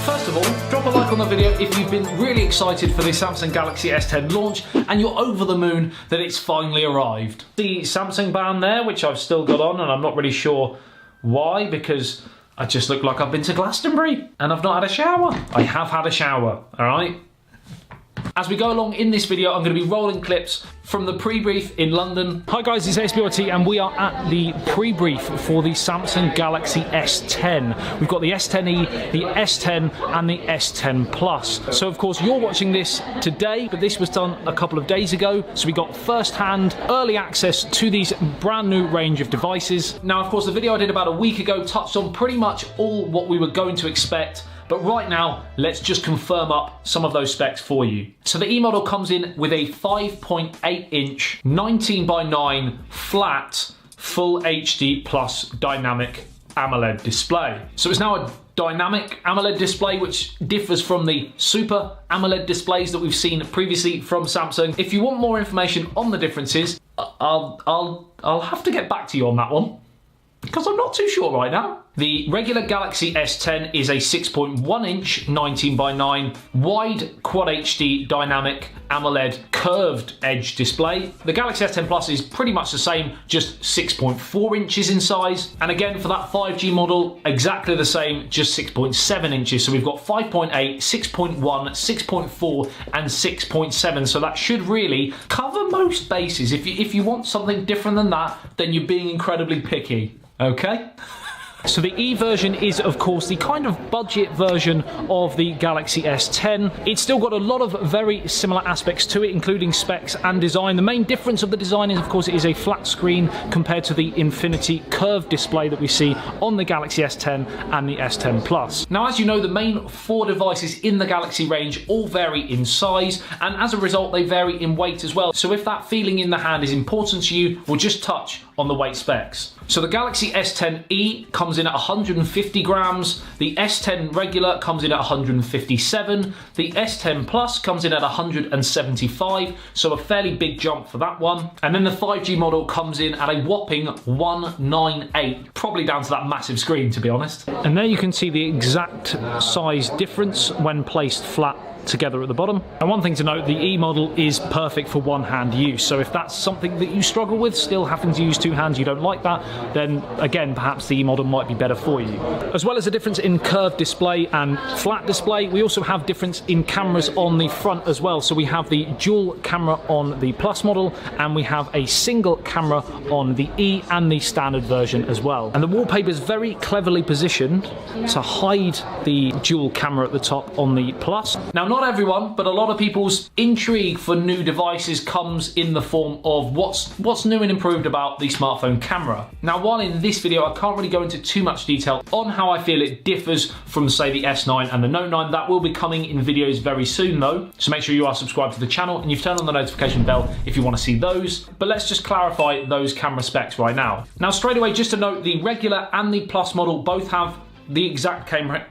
First of all, drop a like on the video if you've been really excited for the Samsung Galaxy S10 launch and you're over the moon that it's finally arrived. The Samsung band there, which I've still got on, and I'm not really sure why, because I just look like I've been to Glastonbury and I've not had a shower. I have had a shower, all right? As we go along in this video, I'm going to be rolling clips from the pre-brief in London. Hi guys, it's SBRT and we are at the pre-brief for the Samsung Galaxy S10. We've got the S10e, the S10 and the S10 Plus. So of course you're watching this today, but this was done a couple of days ago. So we got first-hand early access to these brand new range of devices. Now of course the video I did about a week ago touched on pretty much all what we were going to expect. But right now, let's just confirm up some of those specs for you. So the E model comes in with a 5.8-inch, 19:9 flat, full HD plus dynamic AMOLED display. So it's now a dynamic AMOLED display, which differs from the Super AMOLED displays that we've seen previously from Samsung. If you want more information on the differences, I'll have to get back to you on that one, because I'm not too sure right now. The regular Galaxy S10 is a 6.1-inch 19:9 wide Quad HD dynamic AMOLED curved edge display. The Galaxy S10 Plus is pretty much the same, just 6.4 inches in size. And again, for that 5G model, exactly the same, just 6.7 inches. So we've got 5.8, 6.1, 6.4 and 6.7. So that should really cover most bases. If you want something different than that, then you're being incredibly picky, okay? So the E version is, of course, the kind of budget version of the Galaxy S10. It's still got a lot of very similar aspects to it, including specs and design. The main difference of the design is, of course, it is a flat screen compared to the Infinity curved display that we see on the Galaxy S10 and the S10 Plus. Now, as you know, the main 4 devices in the Galaxy range all vary in size, and as a result, they vary in weight as well. So if that feeling in the hand is important to you, we'll just touch on the weight specs. So the Galaxy S10e comes in at 150 grams, the S10 regular comes in at 157, the S10 Plus comes in at 175, so a fairly big jump for that one. And then the 5G model comes in at a whopping 198, probably down to that massive screen, to be honest. And there you can see the exact size difference when placed flat together at the bottom. And one thing to note, the E model is perfect for one-hand use. So if that's something that you struggle with, still having to use 2 hands, you don't like that, then again, perhaps the E model might be better for you. As well as a difference in curved display and flat display, we also have difference in cameras on the front as well. So we have the dual camera on the Plus model, and we have a single camera on the E and the standard version as well. And the wallpaper is very cleverly positioned to hide the dual camera at the top on the Plus. Now, not everyone, but a lot of people's intrigue for new devices comes in the form of what's new and improved about the smartphone camera. Now, while in this video I can't really go into too much detail on how I feel it differs from, say, the S9 and the Note 9, that will be coming in videos very soon though, so make sure you are subscribed to the channel and you've turned on the notification bell if you want to see those. But let's just clarify those camera specs right now. Now, straight away, just to note, the regular and the Plus model both have the exact camera...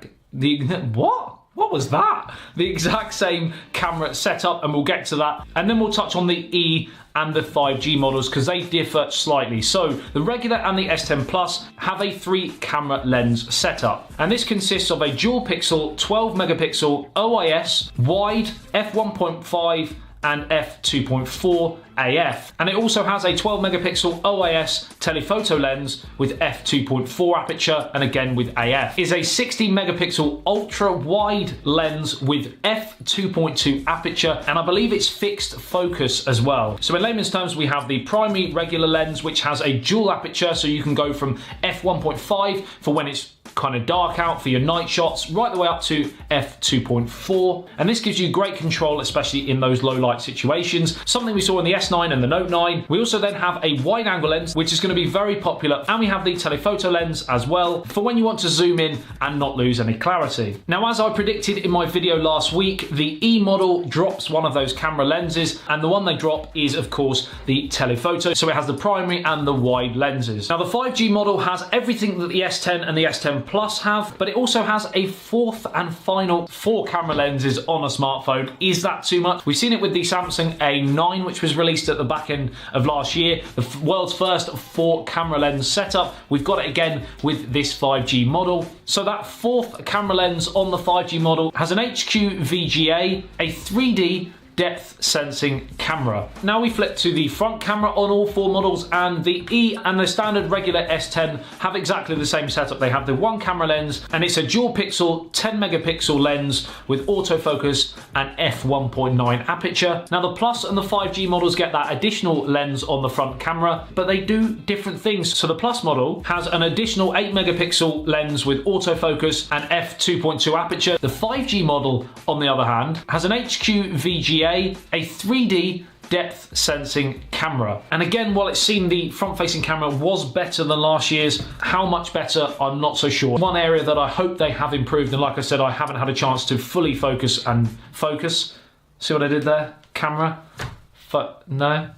What was that? The exact same camera setup, and we'll get to that. And then we'll touch on the E and the 5G models because they differ slightly. So the regular and the S10 Plus have a 3-camera lens setup. And this consists of a dual pixel 12 megapixel OIS wide f1.5 and f2.4 AF. And it also has a 12 megapixel OIS telephoto lens with f2.4 aperture and again with AF. Is a 60 megapixel ultra wide lens with f2.2 aperture, and I believe it's fixed focus as well. So in layman's terms, we have the primary regular lens, which has a dual aperture, so you can go from f1.5 for when it's kind of dark out for your night shots, right the way up to f2.4. And this gives you great control, especially in those low light situations, something we saw in the S9 and the Note 9. We also then have a wide angle lens, which is going to be very popular, and we have the telephoto lens as well for when you want to zoom in and not lose any clarity. Now, as I predicted in my video last week, the E model drops one of those camera lenses, and the one they drop is, of course, the telephoto. So it has the primary and the wide lenses. Now, the 5G model has everything that the S10 and the S10 S10 Plus have, but it also has a fourth and final 4 camera lenses on a smartphone. Is that too much? We've seen it with the Samsung A9, which was released at the back end of last year, the world's first 4 camera lens setup. We've got it again with this 5G model. So that fourth camera lens on the 5G model has an HQ VGA, a 3D depth sensing camera. Now we flip to the front camera on all 4 models, and the E and the standard regular S10 have exactly the same setup. They have the 1 camera lens, and it's a dual pixel 10 megapixel lens with autofocus and f1.9 aperture. Now the Plus and the 5G models get that additional lens on the front camera, but they do different things. So the Plus model has an additional 8 megapixel lens with autofocus and f2.2 aperture. The 5G model, on the other hand, has an HQ VGA, a 3D depth sensing camera. And again, while it seemed the front-facing camera was better than last year's, how much better, I'm not so sure. One area that I hope they have improved, and like I said, I haven't had a chance to fully focus. See what I did there? Camera? No?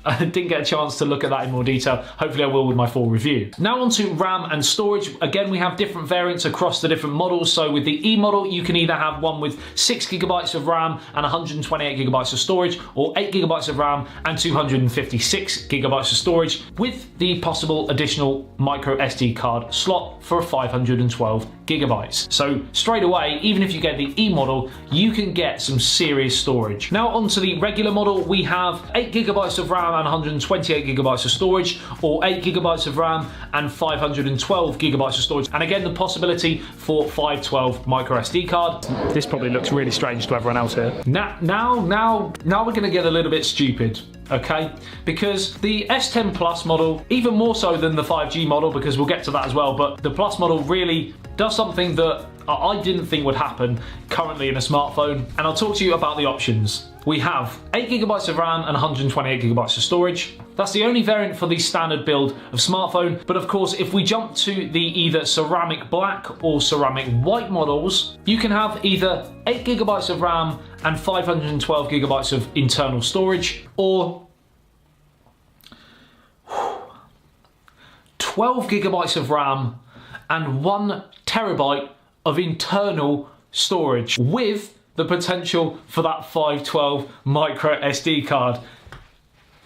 I didn't get a chance to look at that in more detail. Hopefully I will with my full review. Now on to RAM and storage. Again, we have different variants across the different models. So with the E model, you can either have one with 6 gigabytes of RAM and 128 gigabytes of storage, or 8 gigabytes of RAM and 256 gigabytes of storage, with the possible additional micro SD card slot for 512 gigabytes. So straight away, even if you get the E model, you can get some serious storage. Now onto the regular model, we have 8 gigabytes of RAM and 128 gigabytes of storage, or 8 gigabytes of RAM and 512 gigabytes of storage, and again the possibility for 512 micro SD card. This probably looks really strange to everyone else here. Now we're going to get a little bit stupid. Okay, because the S10 Plus model, even more so than the 5G model, because we'll get to that as well, but the Plus model really does something that I didn't think would happen currently in a smartphone, and I'll talk to you about the options. We have 8 gigabytes of RAM and 128 gigabytes of storage. That's the only variant for the standard build of smartphone, but of course if we jump to the either ceramic black or ceramic white models, you can have either 8 gigabytes of RAM and 512 gigabytes of internal storage, or 12 gigabytes of RAM and 1 terabyte of internal storage, with the potential for that 512 micro SD card.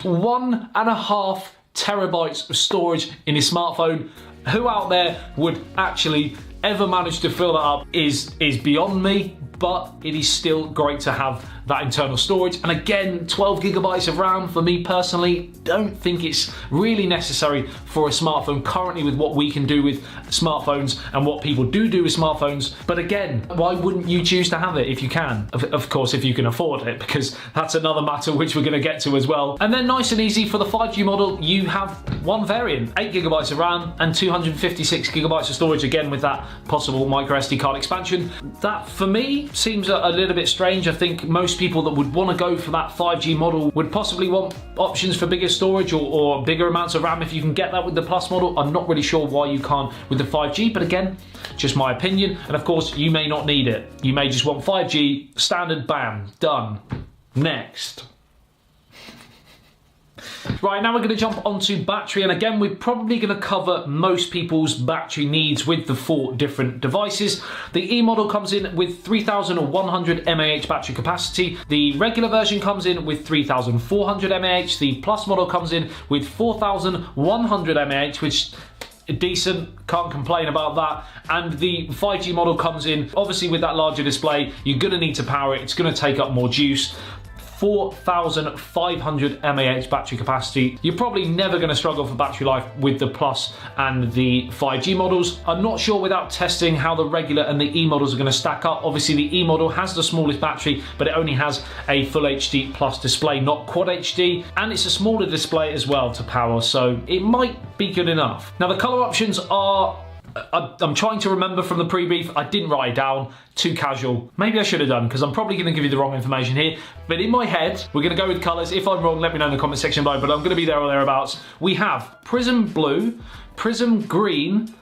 1.5 terabytes of storage in a smartphone. Who out there would actually ever manage to fill that up is beyond me, but it is still great to have that internal storage. And again, 12 gigabytes of RAM, for me personally, don't think it's really necessary for a smartphone currently with what we can do with smartphones and what people do with smartphones. But again, why wouldn't you choose to have it if you can? Of course, if you can afford it, because that's another matter which we're gonna get to as well. And then nice and easy for the 5G model, you have one variant, 8 gigabytes of RAM and 256 gigabytes of storage, again with that possible micro SD card expansion. That for me seems a little bit strange. I think most people that would want to go for that 5G model would possibly want options for bigger storage or bigger amounts of RAM if you can get that with the Plus model. I'm not really sure why you can't with the 5G, but again, just my opinion. And of course, you may not need it. You may just want 5G, standard, bam, done. Next. Right, now we're going to jump onto battery, and again we're probably going to cover most people's battery needs with the 4 different devices. The E model comes in with 3,100 mAh battery capacity, the regular version comes in with 3,400 mAh, the Plus model comes in with 4,100 mAh, which decent, can't complain about that. And the 5G model comes in, obviously with that larger display, you're going to need to power it, it's going to take up more juice. 4,500 mAh battery capacity. You're probably never going to struggle for battery life with the Plus and the 5G models. I'm not sure without testing how the regular and the E models are going to stack up. Obviously the E model has the smallest battery, but it only has a Full HD Plus display, not Quad HD, and it's a smaller display as well to power, so it might be good enough. Now the color options are, I'm trying to remember from the pre-brief, I didn't write it down, too casual. Maybe I should have done, because I'm probably going to give you the wrong information here. But in my head, we're going to go with colours. If I'm wrong, let me know in the comment section below, but I'm going to be there or thereabouts. We have Prism Blue, Prism Green,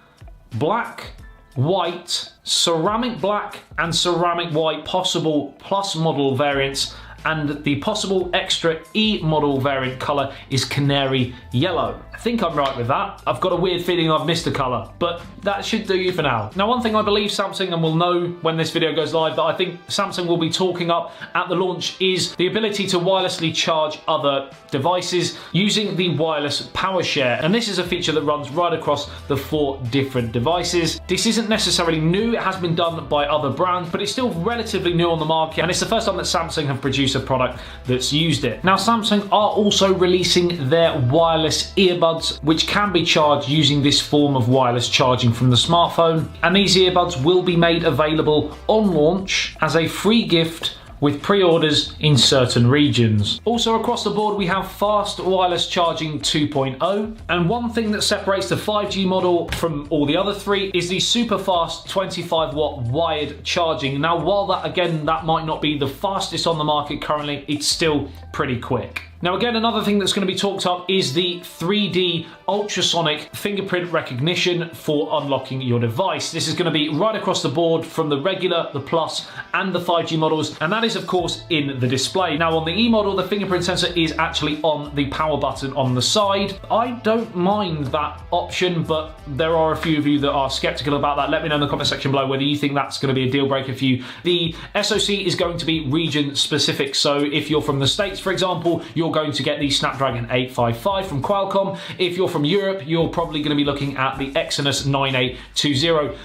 Black, White, Ceramic Black, and Ceramic White, possible Plus model variants, and the possible extra E model variant colour is canary yellow. I think I'm right with that. I've got a weird feeling I've missed a colour, but that should do you for now. Now, one thing I believe Samsung, and we'll know when this video goes live, that I think Samsung will be talking up at the launch is the ability to wirelessly charge other devices using the wireless power share. And this is a feature that runs right across the 4 different devices. This isn't necessarily new, it has been done by other brands, but it's still relatively new on the market, and it's the first time that Samsung have produced a product that's used it. Now, Samsung are also releasing their wireless earbuds, which can be charged using this form of wireless charging from the smartphone, and these earbuds will be made available on launch as a free gift with pre-orders in certain regions. Also across the board, we have fast wireless charging 2.0, and one thing that separates the 5G model from all the other 3 is the super fast 25 watt wired charging. Now, while that might not be the fastest on the market currently, it's still pretty quick. Now, again, another thing that's going to be talked up is the 3D ultrasonic fingerprint recognition for unlocking your device. This is going to be right across the board from the regular, the Plus, and the 5G models, and that is, of course, in the display. Now, on the E model, the fingerprint sensor is actually on the power button on the side. I don't mind that option, but there are a few of you that are skeptical about that. Let me know in the comment section below whether you think that's going to be a deal breaker for you. The SoC is going to be region specific, so if you're from the States, for example, you're going to get the Snapdragon 855 from Qualcomm. If you're from Europe, you're probably going to be looking at the Exynos 9820.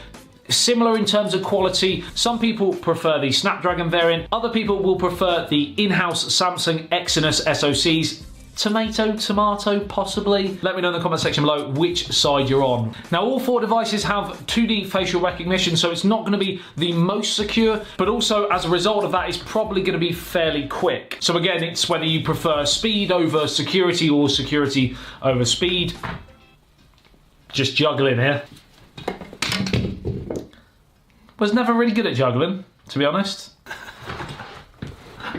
Similar in terms of quality. Some people prefer the Snapdragon variant, other people will prefer the in-house Samsung Exynos SoCs. Tomato, possibly. Let me know in the comment section below which side you're on. Now, all 4 devices have 2D facial recognition, so it's not going to be the most secure, but also as a result of that, it's probably going to be fairly quick. So again, it's whether you prefer speed over security or security over speed. Just juggling here. Was never really good at juggling, to be honest.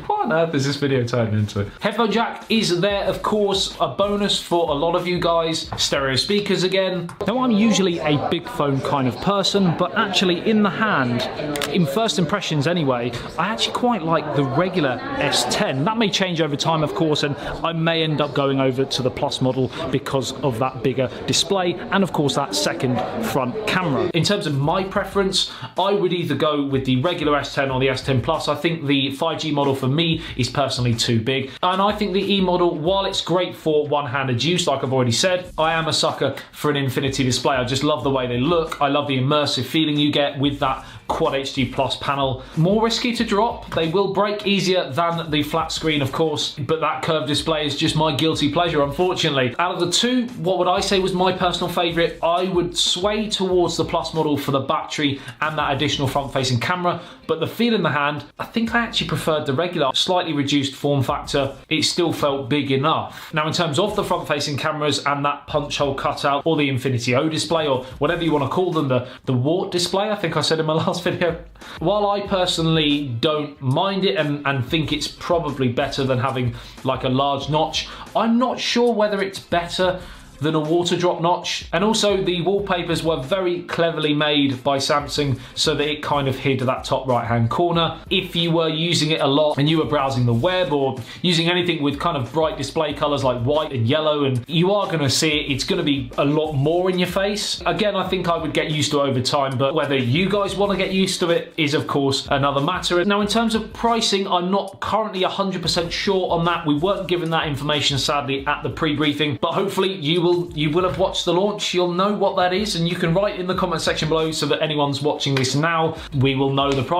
What on earth is this video turned into? Headphone jack is there, of course, a bonus for a lot of you guys. Stereo speakers again. Now, I'm usually a big phone kind of person, but actually in the hand, in first impressions anyway, I actually quite like the regular S10. That may change over time, of course, and I may end up going over to the Plus model because of that bigger display and, of course, that second front camera. In terms of my preference, I would either go with the regular S10 or the S10 Plus. I think the 5G model for me is personally too big, and I think the E model, while it's great for one-handed use, like I've already said, I am a sucker for an infinity display. I just love the way they look. I love the immersive feeling you get with that Quad HD Plus panel. More risky to drop. They will break easier than the flat screen, of course, but that curved display is just my guilty pleasure, unfortunately. Out of the 2, what would I say was my personal favorite? I would sway towards the Plus model for the battery and that additional front-facing camera, but the feel in the hand, I think I actually preferred the regular, slightly reduced form factor. It still felt big enough. Now, in terms of the front-facing cameras and that punch hole cutout, or the Infinity O display, or whatever you want to call them, the Wart display, I think I said in my last video. While I personally don't mind it and think it's probably better than having like a large notch, I'm not sure whether it's better than a water drop notch. And also, the wallpapers were very cleverly made by Samsung so that it kind of hid that top right hand corner. If you were using it a lot and you were browsing the web or using anything with kind of bright display colors like white and yellow, and you are going to see it, it's going to be a lot more in your face. Again, I think I would get used to over time, but whether you guys want to get used to it is, of course, another matter. Now, in terms of pricing, I'm not currently 100% sure on that. We weren't given that information, sadly, at the pre-briefing, but hopefully you will have watched the launch. You'll know what that is, and you can write in the comment section below so that anyone's watching this now, we will know the price.